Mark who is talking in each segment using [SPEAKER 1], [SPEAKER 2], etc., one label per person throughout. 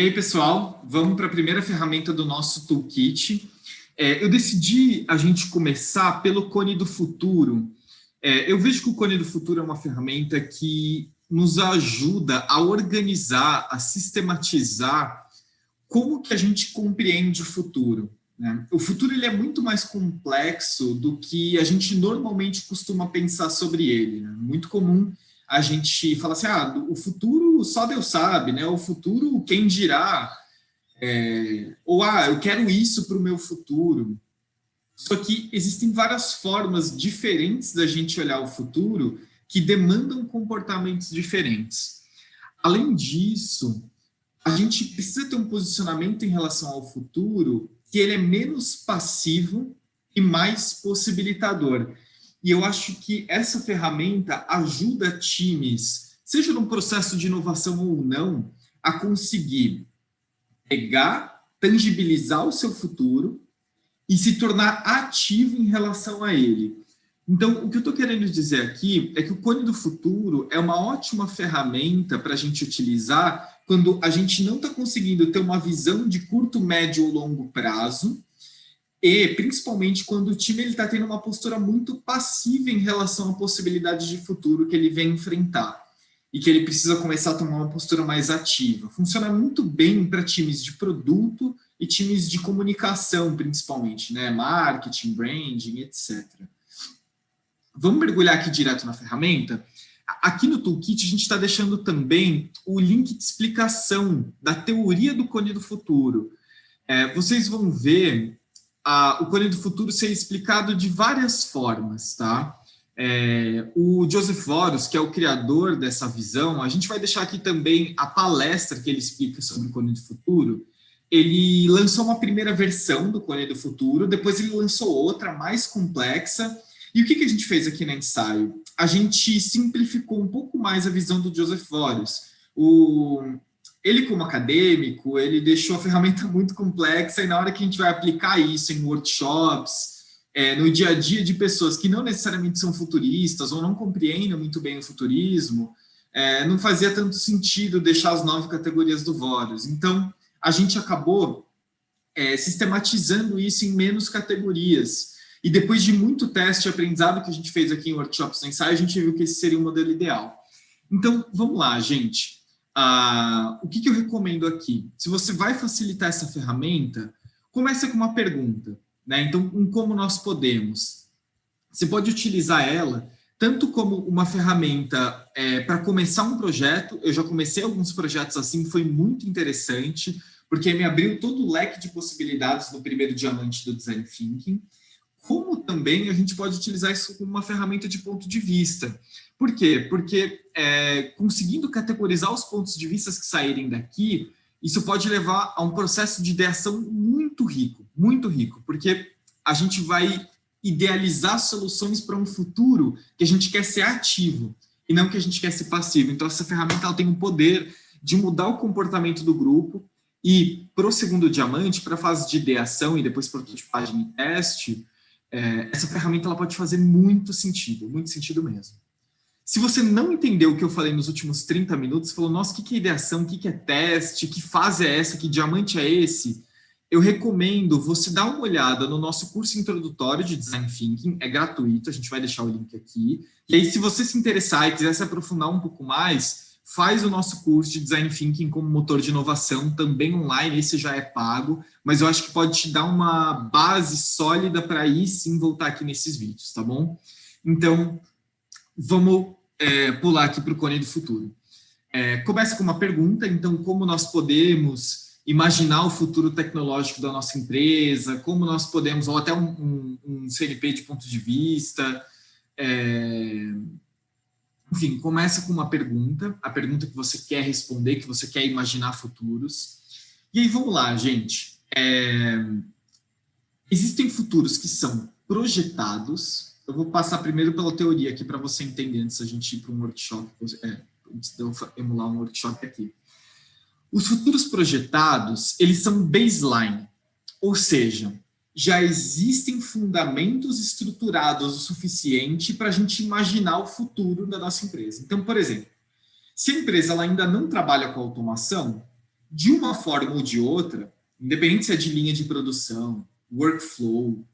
[SPEAKER 1] E aí, pessoal, vamos para a primeira ferramenta do nosso toolkit. Eu decidi a gente começar pelo Cone do Futuro. Eu vejo que o Cone do Futuro é uma ferramenta que nos ajuda a organizar, a sistematizar como que a gente compreende o futuro, né? O futuro ele é muito mais complexo do que a gente normalmente costuma pensar sobre ele, né? Muito comum a gente falar assim, o futuro só Deus sabe, né? O futuro, quem dirá? Eu quero isso para o meu futuro. Só que existem várias formas diferentes da gente olhar o futuro que demandam comportamentos diferentes. Além disso, a gente precisa ter um posicionamento em relação ao futuro que ele é menos passivo e mais possibilitador. E eu acho que essa ferramenta ajuda times, seja num processo de inovação ou não, a conseguir pegar, tangibilizar o seu futuro e se tornar ativo em relação a ele. Então, o que eu estou querendo dizer aqui é que o Cone do Futuro é uma ótima ferramenta para a gente utilizar quando a gente não está conseguindo ter uma visão de curto, médio ou longo prazo, e principalmente quando o time está tendo uma postura muito passiva em relação a possibilidades de futuro que ele vem enfrentar, e que ele precisa começar a tomar uma postura mais ativa. Funciona muito bem para times de produto e times de comunicação, principalmente, né? Marketing, branding, etc. Vamos mergulhar aqui direto na ferramenta? Aqui no Toolkit, a gente está deixando também o link de explicação da teoria do Cone do Futuro. Vocês vão ver o Cone do Futuro ser explicado de várias formas, tá? O Joseph Horus, que é o criador dessa visão, a gente vai deixar aqui também a palestra que ele explica sobre o Cone do Futuro. Ele lançou uma primeira versão do Cone do Futuro, depois ele lançou outra mais complexa. E o que a gente fez aqui no ensaio? A gente simplificou um pouco mais a visão do Joseph Horus. Ele, como acadêmico, ele deixou a ferramenta muito complexa, e na hora que a gente vai aplicar isso em workshops, no dia a dia de pessoas que não necessariamente são futuristas ou não compreendem muito bem o futurismo, não fazia tanto sentido deixar as 9 categorias do Horus. Então, a gente acabou sistematizando isso em menos categorias. E depois de muito teste e aprendizado que a gente fez aqui em workshops no ensaio, a gente viu que esse seria o modelo ideal. Então, vamos lá, gente. O que eu recomendo aqui? Se você vai facilitar essa ferramenta, comece com uma pergunta, né? Então, como nós podemos? Você pode utilizar ela tanto como uma ferramenta para começar um projeto. Eu já comecei alguns projetos assim, foi muito interessante, porque me abriu todo o leque de possibilidades no primeiro diamante do Design Thinking. Como também a gente pode utilizar isso como uma ferramenta de ponto de vista. Por quê? Porque conseguindo categorizar os pontos de vista que saírem daqui, isso pode levar a um processo de ideação muito rico, porque a gente vai idealizar soluções para um futuro que a gente quer ser ativo e não que a gente quer ser passivo. Então, essa ferramenta ela tem o poder de mudar o comportamento do grupo e, para o segundo diamante, para a fase de ideação e depois prototipagem e teste, essa ferramenta ela pode fazer muito sentido mesmo. Se você não entendeu o que eu falei nos últimos 30 minutos, falou, nossa, o que é ideação, o que é teste, que fase é essa, que diamante é esse? Eu recomendo você dar uma olhada no nosso curso introdutório de Design Thinking, é gratuito, a gente vai deixar o link aqui. E aí, se você se interessar e quiser se aprofundar um pouco mais, faz o nosso curso de Design Thinking como motor de inovação, também online, esse já é pago, mas eu acho que pode te dar uma base sólida para aí sim voltar aqui nesses vídeos, tá bom? Então, vamos pular aqui para o Cone do Futuro. Começa com uma pergunta, então, como nós podemos imaginar o futuro tecnológico da nossa empresa, como nós podemos, ou até um CNP de ponto de vista, enfim, começa com uma pergunta, a pergunta que você quer responder, que você quer imaginar futuros. E aí, vamos lá, gente. Existem futuros que são projetados. Eu vou passar primeiro pela teoria aqui para você entender, antes da gente ir para um workshop, antes de eu emular um workshop aqui. Os futuros projetados, eles são baseline, ou seja, já existem fundamentos estruturados o suficiente para a gente imaginar o futuro da nossa empresa. Então, por exemplo, se a empresa ela ainda não trabalha com automação, de uma forma ou de outra, independente se é de linha de produção, workflow,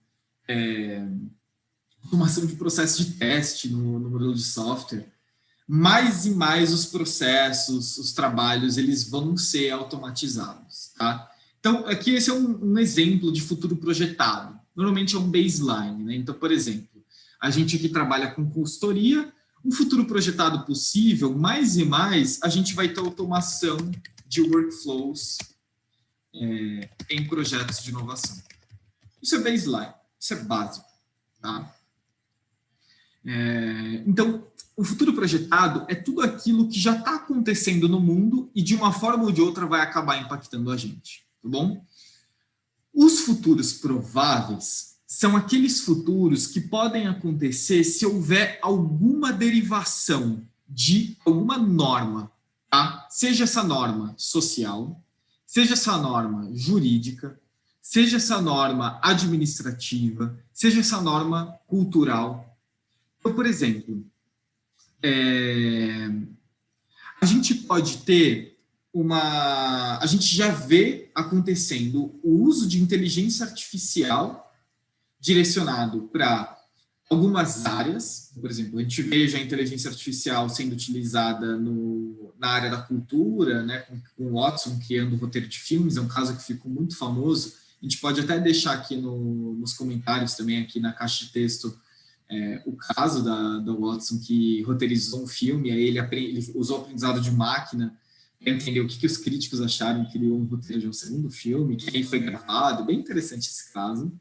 [SPEAKER 1] automação de processo de teste no modelo de software, mais e mais os processos, os trabalhos, eles vão ser automatizados, tá? Então, aqui esse é um exemplo de futuro projetado. Normalmente é um baseline, né? Então, por exemplo, a gente aqui trabalha com consultoria, um futuro projetado possível, mais e mais, a gente vai ter automação de workflows em projetos de inovação. Isso é baseline, isso é básico, tá? Então, o futuro projetado é tudo aquilo que já está acontecendo no mundo e de uma forma ou de outra vai acabar impactando a gente, tá bom? Os futuros prováveis são aqueles futuros que podem acontecer se houver alguma derivação de alguma norma, tá? Seja essa norma social, seja essa norma jurídica, seja essa norma administrativa, seja essa norma cultural. Então, por exemplo, a gente pode ter a gente já vê acontecendo o uso de inteligência artificial direcionado para algumas áreas. Por exemplo, a gente vê já a inteligência artificial sendo utilizada na área da cultura, né, com o Watson criando o roteiro de filmes, é um caso que ficou muito famoso. A gente pode até deixar aqui nos comentários também, aqui na caixa de texto, o caso da Watson, que roteirizou um filme, aí ele usou o aprendizado de máquina para entender o que os críticos acharam, criou um roteiro de um segundo filme, que aí foi gravado, bem interessante esse caso.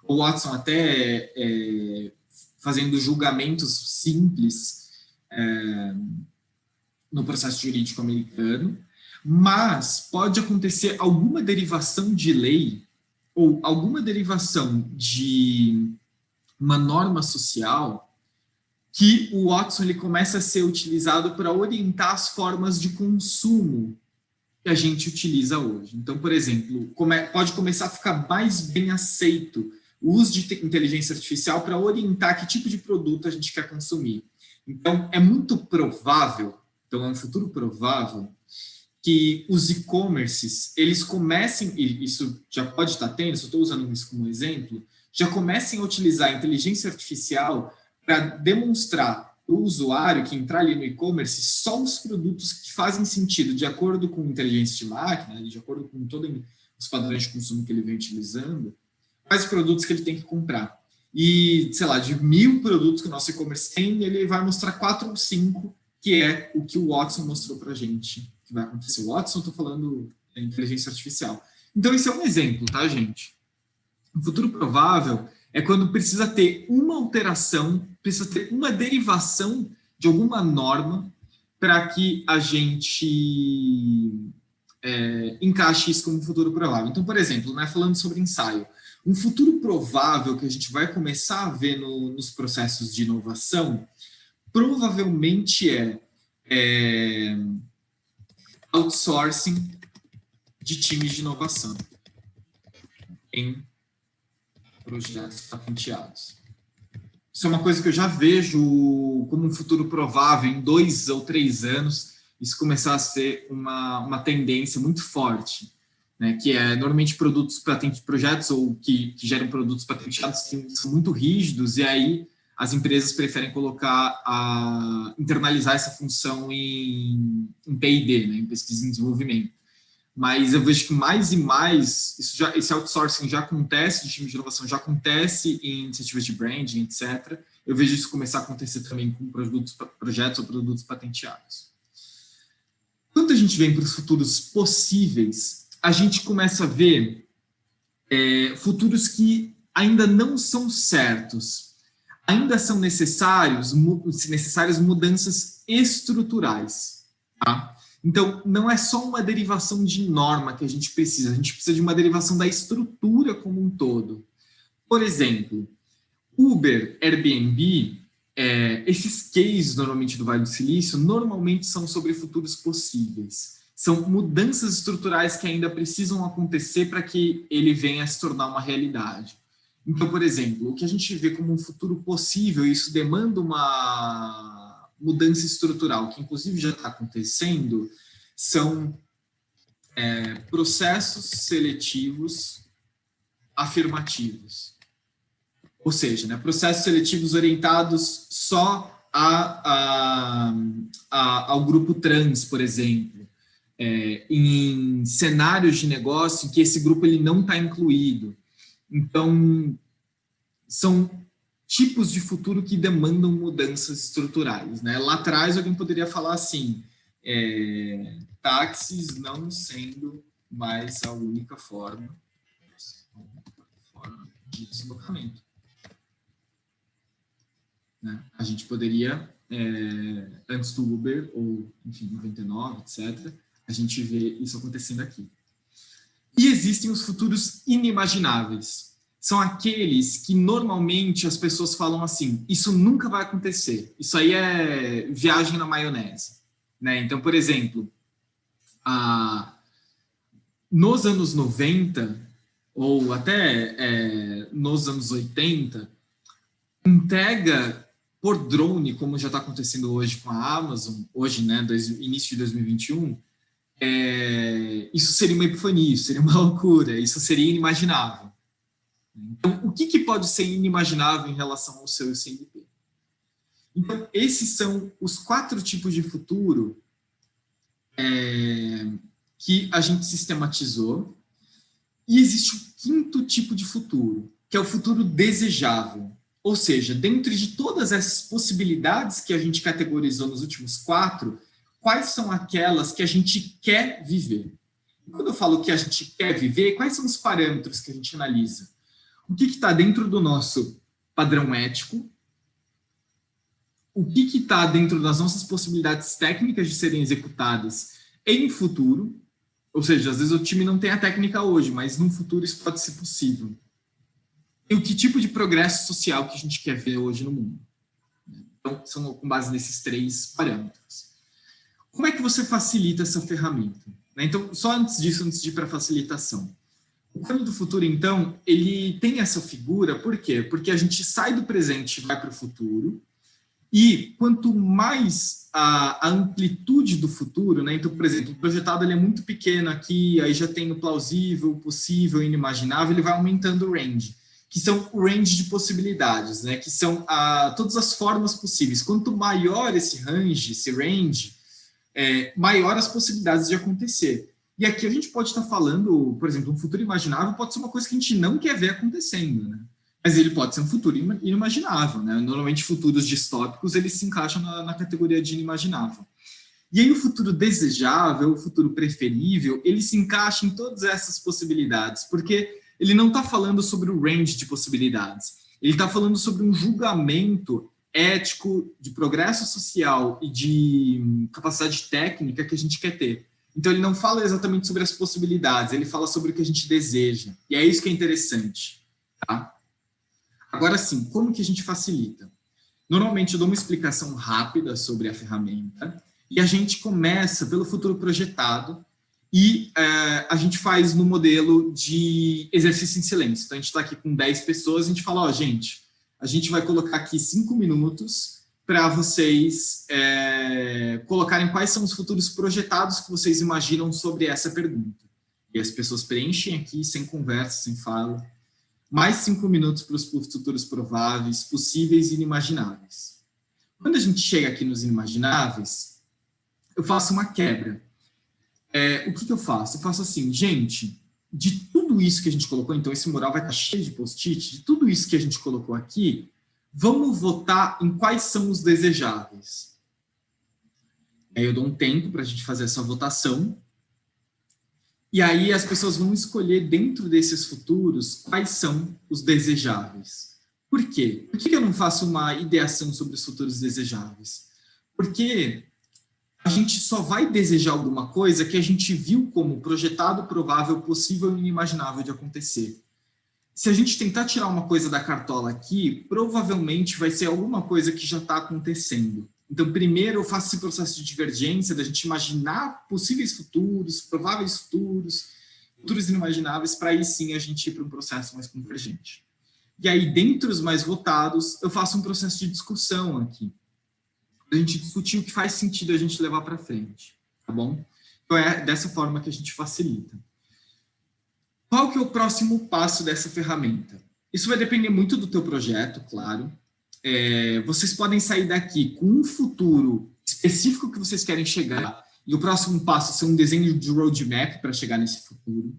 [SPEAKER 1] O Watson até fazendo julgamentos simples no processo jurídico americano, mas pode acontecer alguma derivação de lei ou alguma derivação de uma norma social que o Watson ele começa a ser utilizado para orientar as formas de consumo que a gente utiliza hoje. Então, por exemplo, pode começar a ficar mais bem aceito o uso de inteligência artificial para orientar que tipo de produto a gente quer consumir. Então, é muito provável, então é um futuro provável, que os e-commerces, eles comecem, e isso já pode estar tendo, só estou usando isso como exemplo, já comecem a utilizar a inteligência artificial para demonstrar para o usuário que entrar ali no e-commerce só os produtos que fazem sentido de acordo com inteligência de máquina, de acordo com todos os padrões de consumo que ele vem utilizando, quais produtos que ele tem que comprar. E, sei lá, de 1.000 produtos que o nosso e-commerce tem, ele vai mostrar 4 ou 5, que é o que o Watson mostrou para a gente que vai acontecer. O Watson, estou falando da inteligência artificial. Então, esse é um exemplo, tá, gente? O futuro provável é quando precisa ter uma alteração, precisa ter uma derivação de alguma norma para que a gente encaixe isso como futuro provável. Então, por exemplo, né, falando sobre ensaio, um futuro provável que a gente vai começar a ver nos processos de inovação provavelmente outsourcing de times de inovação em projetos patenteados. Isso é uma coisa que eu já vejo como um futuro provável em 2 ou 3 anos, isso começar a ser uma tendência muito forte, né? Que normalmente projetos ou que geram produtos patenteados são muito rígidos, e aí as empresas preferem internalizar essa função em P&D, né? Em pesquisa e desenvolvimento. Mas eu vejo que mais e mais esse outsourcing já acontece, de time de inovação já acontece em iniciativas de branding, etc. Eu vejo isso começar a acontecer também com projetos ou produtos patenteados. Quando a gente vem para os futuros possíveis, a gente começa a ver futuros que ainda não são certos. Ainda são necessárias mudanças estruturais, tá? Então, não é só uma derivação de norma que a gente precisa de uma derivação da estrutura como um todo. Por exemplo, Uber, Airbnb, esses cases normalmente do Vale do Silício, normalmente são sobre futuros possíveis. São mudanças estruturais que ainda precisam acontecer para que ele venha a se tornar uma realidade. Então, por exemplo, o que a gente vê como um futuro possível, isso demanda uma mudança estrutural, que inclusive já está acontecendo, são processos seletivos afirmativos. Ou seja, né, processos seletivos orientados só ao grupo trans, por exemplo, em cenários de negócio em que esse grupo ele não está incluído. Então, são tipos de futuro que demandam mudanças estruturais, né? Lá atrás, alguém poderia falar assim, táxis não sendo mais a única forma de deslocamento. Né? A gente poderia, antes do Uber, ou, enfim, 99, etc., a gente vê isso acontecendo aqui. E existem os futuros inimagináveis. São aqueles que, normalmente, as pessoas falam assim, isso nunca vai acontecer. Isso aí é viagem na maionese. Né? Então, por exemplo, nos anos 90, ou até nos anos 80, entrega por drone, como já está acontecendo hoje com a Amazon, hoje, né, início de 2021, isso seria uma epifania, isso seria uma loucura, isso seria inimaginável. Então, o que pode ser inimaginável em relação ao seu CNP? Então, esses são os 4 tipos de futuro que a gente sistematizou, e existe o 5º tipo de futuro, que é o futuro desejável. Ou seja, dentro de todas essas possibilidades que a gente categorizou nos últimos 4, quais são aquelas que a gente quer viver? E quando eu falo que a gente quer viver, quais são os parâmetros que a gente analisa? O que está dentro do nosso padrão ético? O que está dentro das nossas possibilidades técnicas de serem executadas em futuro? Ou seja, às vezes o time não tem a técnica hoje, mas no futuro isso pode ser possível. E o que tipo de progresso social que a gente quer ver hoje no mundo? Então, são com base nesses 3 parâmetros. Como é que você facilita essa ferramenta? Então, só antes disso, antes de ir para a facilitação. O plano do futuro, então, ele tem essa figura, por quê? Porque a gente sai do presente e vai para o futuro, e quanto mais a amplitude do futuro, né? Então, por exemplo, o projetado ele é muito pequeno aqui, aí já tem o plausível, o possível, o inimaginável, ele vai aumentando o range, que são o range de possibilidades, né? Que são todas as formas possíveis. Quanto maior esse range, maior as possibilidades de acontecer. E aqui a gente pode estar falando, por exemplo, um futuro imaginável pode ser uma coisa que a gente não quer ver acontecendo, né? Mas ele pode ser um futuro inimaginável, né? Normalmente futuros distópicos eles se encaixam na categoria de inimaginável. E aí o futuro desejável, o futuro preferível, ele se encaixa em todas essas possibilidades, porque ele não está falando sobre o range de possibilidades, ele está falando sobre um julgamento ético, de progresso social e de capacidade técnica que a gente quer ter. Então ele não fala exatamente sobre as possibilidades, ele fala sobre o que a gente deseja, e é isso que é interessante, tá? Agora sim, como que a gente facilita? Normalmente eu dou uma explicação rápida sobre a ferramenta e a gente começa pelo futuro projetado e a gente faz no modelo de exercício em silêncio. Então a gente está aqui com 10 pessoas, a gente fala, ó, gente, a gente vai colocar aqui 5 minutos para vocês colocarem quais são os futuros projetados que vocês imaginam sobre essa pergunta. E as pessoas preenchem aqui, sem conversa, sem fala, mais 5 minutos para os futuros prováveis, possíveis e inimagináveis. Quando a gente chega aqui nos inimagináveis, eu faço uma quebra. O que eu faço? Eu faço assim, gente, de tudo isso que a gente colocou, então esse mural vai estar cheio de post-it, de tudo isso que a gente colocou aqui, vamos votar em quais são os desejáveis. Aí eu dou um tempo para a gente fazer essa votação, e aí as pessoas vão escolher dentro desses futuros quais são os desejáveis. Por quê? Por que eu não faço uma ideação sobre os futuros desejáveis? Porque a gente só vai desejar alguma coisa que a gente viu como projetado, provável, possível e inimaginável de acontecer. Se a gente tentar tirar uma coisa da cartola aqui, provavelmente vai ser alguma coisa que já está acontecendo. Então, primeiro eu faço esse processo de divergência, da gente imaginar possíveis futuros, prováveis futuros, futuros inimagináveis, para aí sim a gente ir para um processo mais convergente. E aí, dentre os mais votados, eu faço um processo de discussão aqui. A gente discutir o que faz sentido a gente levar para frente, tá bom? Então, é dessa forma que a gente facilita. Qual que é o próximo passo dessa ferramenta? Isso vai depender muito do teu projeto, claro. Vocês podem sair daqui com um futuro específico que vocês querem chegar, e o próximo passo ser um desenho de roadmap para chegar nesse futuro.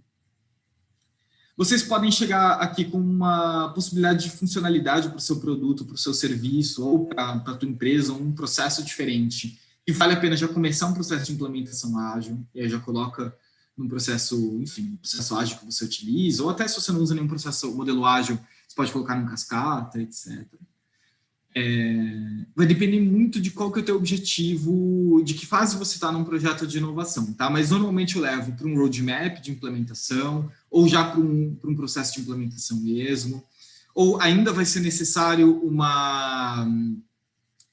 [SPEAKER 1] Vocês podem chegar aqui com uma possibilidade de funcionalidade para o seu produto, para o seu serviço, ou para a tua empresa, ou um processo diferente, e vale a pena já começar um processo de implementação ágil, e aí já coloca num processo, enfim, processo ágil que você utiliza, ou até se você não usa nenhum processo, modelo ágil, você pode colocar num cascata, etc. Vai depender muito de qual que é o teu objetivo, de que fase você está num projeto de inovação, tá? Mas normalmente eu levo para um roadmap de implementação, ou já para um processo de implementação mesmo, ou ainda vai ser necessário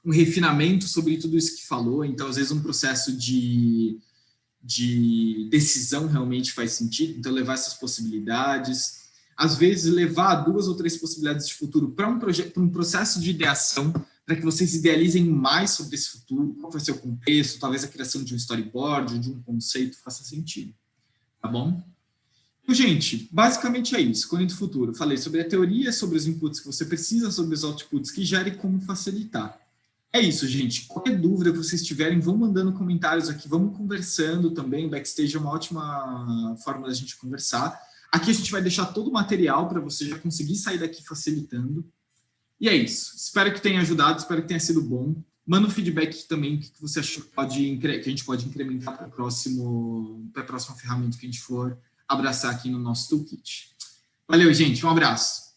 [SPEAKER 1] um refinamento sobre tudo isso que falou, então às vezes um processo de decisão realmente faz sentido, então levar essas possibilidades, às vezes levar 2 ou 3 possibilidades de futuro para um processo de ideação, para que vocês idealizem mais sobre esse futuro, qual vai ser o contexto, talvez a criação de um storyboard, de um conceito faça sentido, tá bom? Então, gente, basicamente é isso, Cone do Futuro. Eu falei sobre a teoria, sobre os inputs que você precisa, sobre os outputs que gera e como facilitar. É isso, gente. Qualquer dúvida que vocês tiverem, vão mandando comentários aqui, vamos conversando também. O backstage é uma ótima forma da gente conversar. Aqui a gente vai deixar todo o material para você já conseguir sair daqui facilitando. E é isso. Espero que tenha ajudado, espero que tenha sido bom. Manda um feedback também, o que você achou que a gente pode incrementar para a próxima ferramenta que a gente for abraçar aqui no nosso toolkit. Valeu, gente. Um abraço.